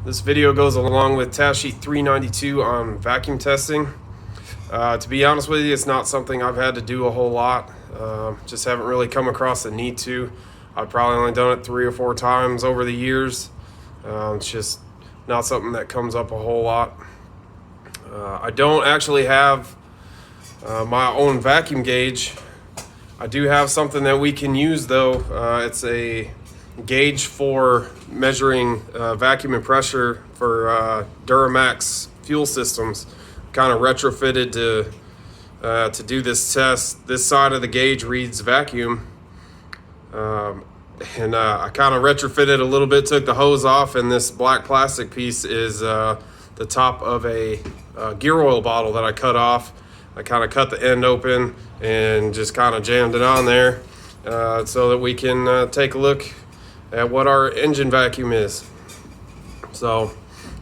This video goes along with Task Sheet 392 on vacuum testing. To be honest with you, it's not something I've had to do a whole lot. Just haven't really come across the need to. I've probably only done it 3 or 4 times over the years. It's just not something that comes up a whole lot. I don't actually have my own vacuum gauge. I do have something that we can use though. It's a gauge for measuring vacuum and pressure for Duramax fuel systems. Kind of retrofitted to do this test. This side of the gauge reads vacuum, and I kind of retrofitted a little bit, took the hose off, and this black plastic piece is the top of a gear oil bottle that I cut off. I kind of cut the end open and just kind of jammed it on there so that we can take a look at what our engine vacuum is. So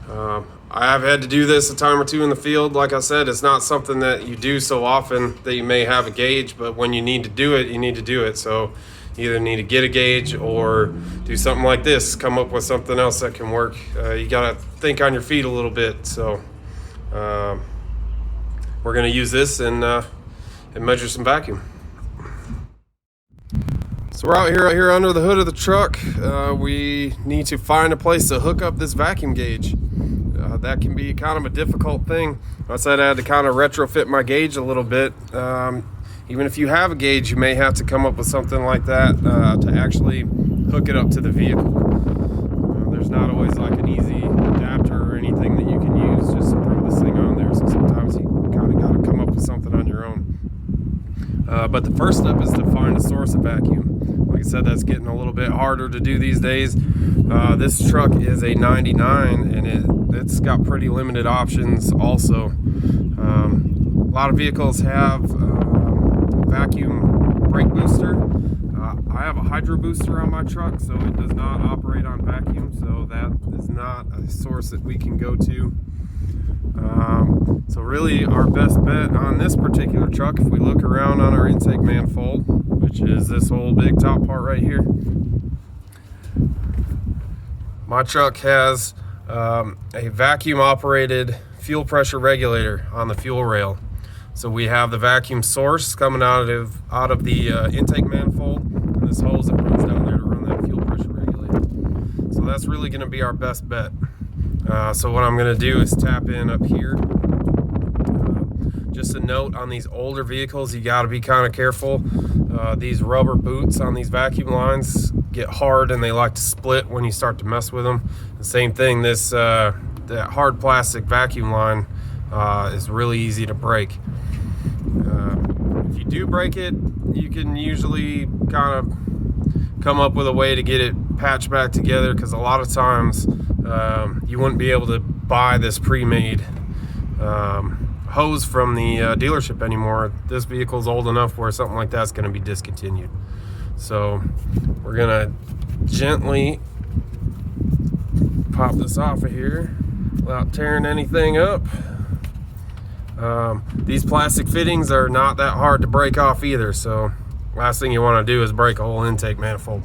I have had to do this a time or two in the field. Like I said, it's not something that you do so often that you may have a gauge, but when you need to do it, you need to do it. So you either need to get a gauge or do something like this, come up with something else that can work. You gotta think on your feet a little bit. So we're gonna use this and measure some vacuum. So we're out here under the hood of the truck. We need to find a place to hook up this vacuum gauge. That can be kind of a difficult thing. I said I had to kind of retrofit my gauge a little bit. Even if you have a gauge, you may have to come up with something like that to actually hook it up to the vehicle. There's not always like an easy adapter or anything that you can use just to throw this thing on there. So sometimes you kind of got to come up with something on your own. But the first step is to find a source of vacuum. Like I said, that's getting a little bit harder to do these days. This truck is a 99 and it's got pretty limited options also. A lot of vehicles have vacuum brake booster. I have a hydro booster on my truck, so it does not operate on vacuum, so that is not a source that we can go to. So really our best bet on this particular truck, if we look around on our intake manifold, which is this whole big top part right here, my truck has a vacuum operated fuel pressure regulator on the fuel rail. So we have the vacuum source coming out of the intake manifold, and this hose that runs down there to run that fuel pressure regulator. So that's really going to be our best bet. So what I'm going to do is tap in up here. Just a note on these older vehicles, you got to be kind of careful. These rubber boots on these vacuum lines get hard and they like to split when you start to mess with them. The same thing, this that hard plastic vacuum line is really easy to break. If you do break it, you can usually kind of come up with a way to get it patched back together, because a lot of times you wouldn't be able to buy this pre-made hose from the dealership anymore. This vehicle is old enough where something like that's going to be discontinued. So we're going to gently pop this off of here without tearing anything up. These plastic fittings are not that hard to break off either, so last thing you want to do is break a whole intake manifold.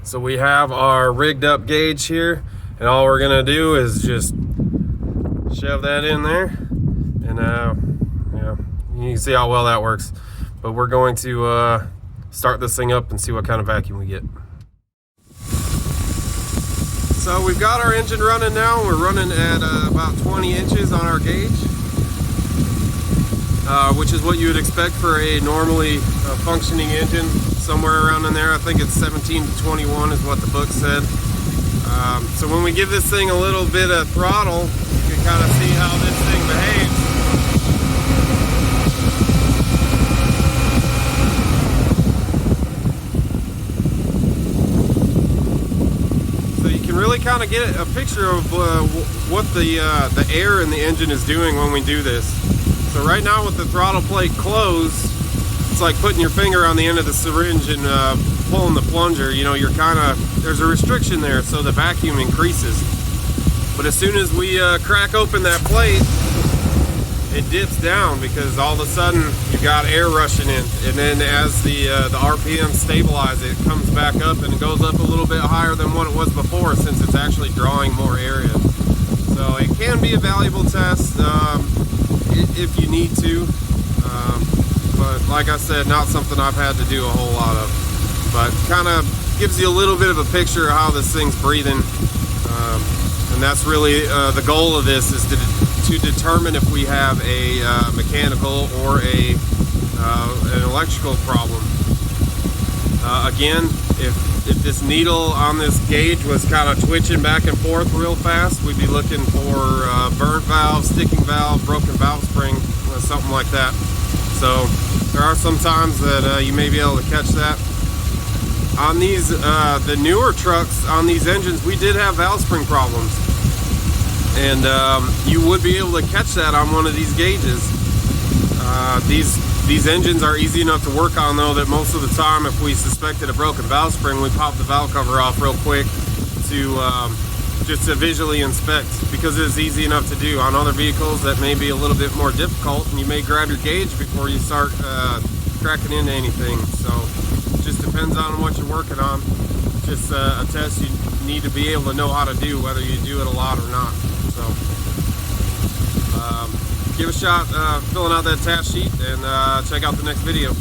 So we have our rigged up gauge here, and all we're going to do is just shove that in there, and yeah, you can see how well that works. But we're going to start this thing up and see what kind of vacuum we get. So we've got our engine running now. We're running at about 20 inches on our gauge, which is what you would expect for a normally functioning engine, somewhere around in there. I think it's 17 to 21 is what the book said. So when we give this thing a little bit of throttle, you can kind of see how this thing behaves. So you can really kind of get a picture of what the air in the engine is doing when we do this. So right now with the throttle plate closed, it's like putting your finger on the end of the syringe and pulling the plunger. You know, you're kind of, there's a restriction there, so the vacuum increases. But as soon as we crack open that plate it dips down because all of a sudden you got air rushing in, and then as the RPM stabilize, it comes back up and it goes up a little bit higher than what it was before, since it's actually drawing more air in. So it can be a valuable test if you need to, but like I said, not something I've had to do a whole lot of, but kind of gives you a little bit of a picture of how this thing's breathing, and that's really the goal of this, is to determine if we have a mechanical or an electrical problem. Again, if this needle on this gauge was kind of twitching back and forth real fast, we'd be looking for burnt valve, sticking valve, broken valve spring, something like that. So there are some times that you may be able to catch that. On these, the newer trucks, on these engines, we did have valve spring problems. And you would be able to catch that on one of these gauges. These engines are easy enough to work on, though, that most of the time, if we suspected a broken valve spring, we pop the valve cover off real quick to just to visually inspect, because it's easy enough to do. On other vehicles, that may be a little bit more difficult, and you may grab your gauge before you start cracking into anything. So it just depends on what you're working on. Just a test you need to be able to know how to do, whether you do it a lot or not. So give a shot filling out that task sheet, and check out the next video.